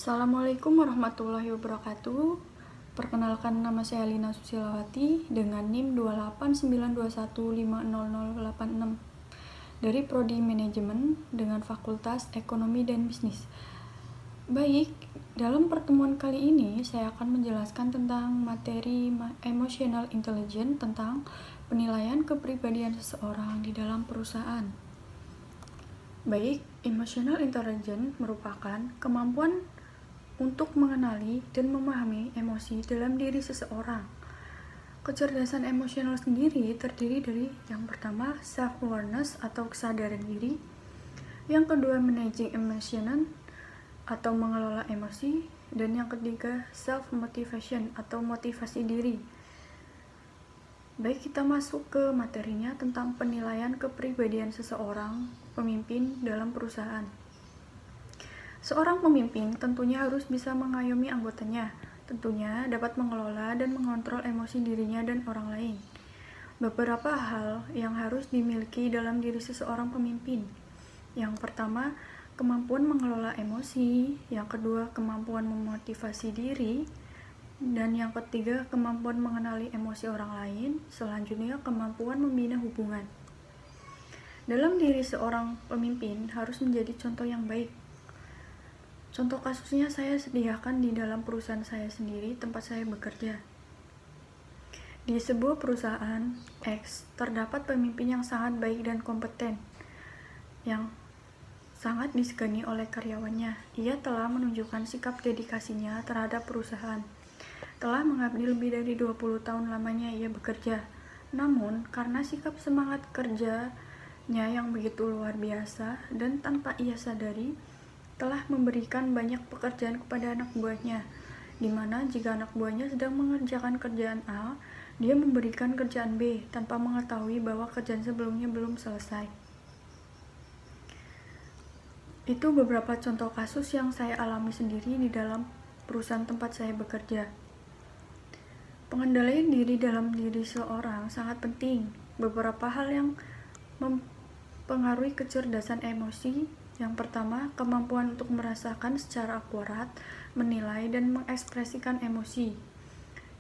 Assalamualaikum warahmatullahi wabarakatuh. Perkenalkan, nama saya Lina Susilawati dengan NIM 28921500086 dari Prodi Manajemen dengan Fakultas Ekonomi dan Bisnis. Baik, dalam pertemuan kali ini saya akan menjelaskan tentang materi Emotional Intelligence tentang penilaian kepribadian seseorang di dalam perusahaan. Baik, Emotional Intelligence merupakan kemampuan untuk mengenali dan memahami emosi dalam diri seseorang. Kecerdasan emosional sendiri terdiri dari yang pertama, self-awareness atau kesadaran diri, yang kedua, managing emotion atau mengelola emosi, dan yang ketiga, self-motivation atau motivasi diri. Baik, kita masuk ke materinya tentang penilaian kepribadian seseorang pemimpin dalam perusahaan. Seorang pemimpin tentunya harus bisa mengayomi anggotanya, tentunya dapat mengelola dan mengontrol emosi dirinya dan orang lain. Beberapa hal yang harus dimiliki dalam diri seseorang pemimpin. Yang pertama, kemampuan mengelola emosi, yang kedua, kemampuan memotivasi diri, dan yang ketiga, kemampuan mengenali emosi orang lain, selanjutnya kemampuan membina hubungan. Dalam diri seorang pemimpin harus menjadi contoh yang baik. Contoh kasusnya saya sediakan di dalam perusahaan saya sendiri, tempat saya bekerja. Di sebuah perusahaan X, terdapat pemimpin yang sangat baik dan kompeten, yang sangat disegani oleh karyawannya. Ia telah menunjukkan sikap dedikasinya terhadap perusahaan. Telah mengabdi lebih dari 20 tahun lamanya ia bekerja. Namun, karena sikap semangat kerjanya yang begitu luar biasa dan tanpa ia sadari, telah memberikan banyak pekerjaan kepada anak buahnya, di mana jika anak buahnya sedang mengerjakan kerjaan A, dia memberikan kerjaan B tanpa mengetahui bahwa kerjaan sebelumnya belum selesai. Itu beberapa contoh kasus yang saya alami sendiri di dalam perusahaan tempat saya bekerja. Pengendalian diri dalam diri seorang sangat penting. Beberapa hal yang mempengaruhi kecerdasan emosi. Yang pertama, kemampuan untuk merasakan secara akurat, menilai, dan mengekspresikan emosi.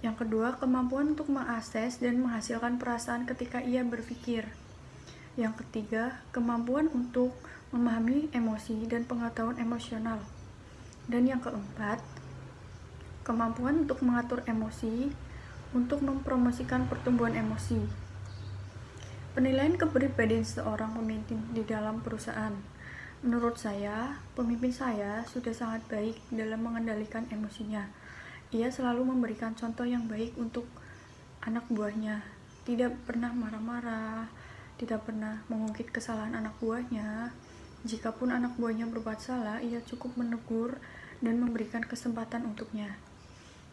Yang kedua, kemampuan untuk mengakses dan menghasilkan perasaan ketika ia berpikir. Yang ketiga, kemampuan untuk memahami emosi dan pengetahuan emosional. Dan yang keempat, kemampuan untuk mengatur emosi untuk mempromosikan pertumbuhan emosi. Penilaian kepribadian seorang pemimpin di dalam perusahaan. Menurut saya, pemimpin saya sudah sangat baik dalam mengendalikan emosinya. Ia selalu memberikan contoh yang baik untuk anak buahnya. Tidak pernah marah-marah, tidak pernah mengungkit kesalahan anak buahnya. Jikapun anak buahnya berbuat salah, ia cukup menegur dan memberikan kesempatan untuknya.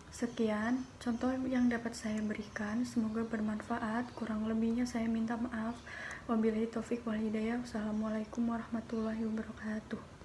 Sekian contoh yang dapat saya berikan, semoga bermanfaat. Kurang lebihnya saya minta maaf. Wabillahi taufik wal hidayah. Wassalamualaikum warahmatullahi wabarakatuh.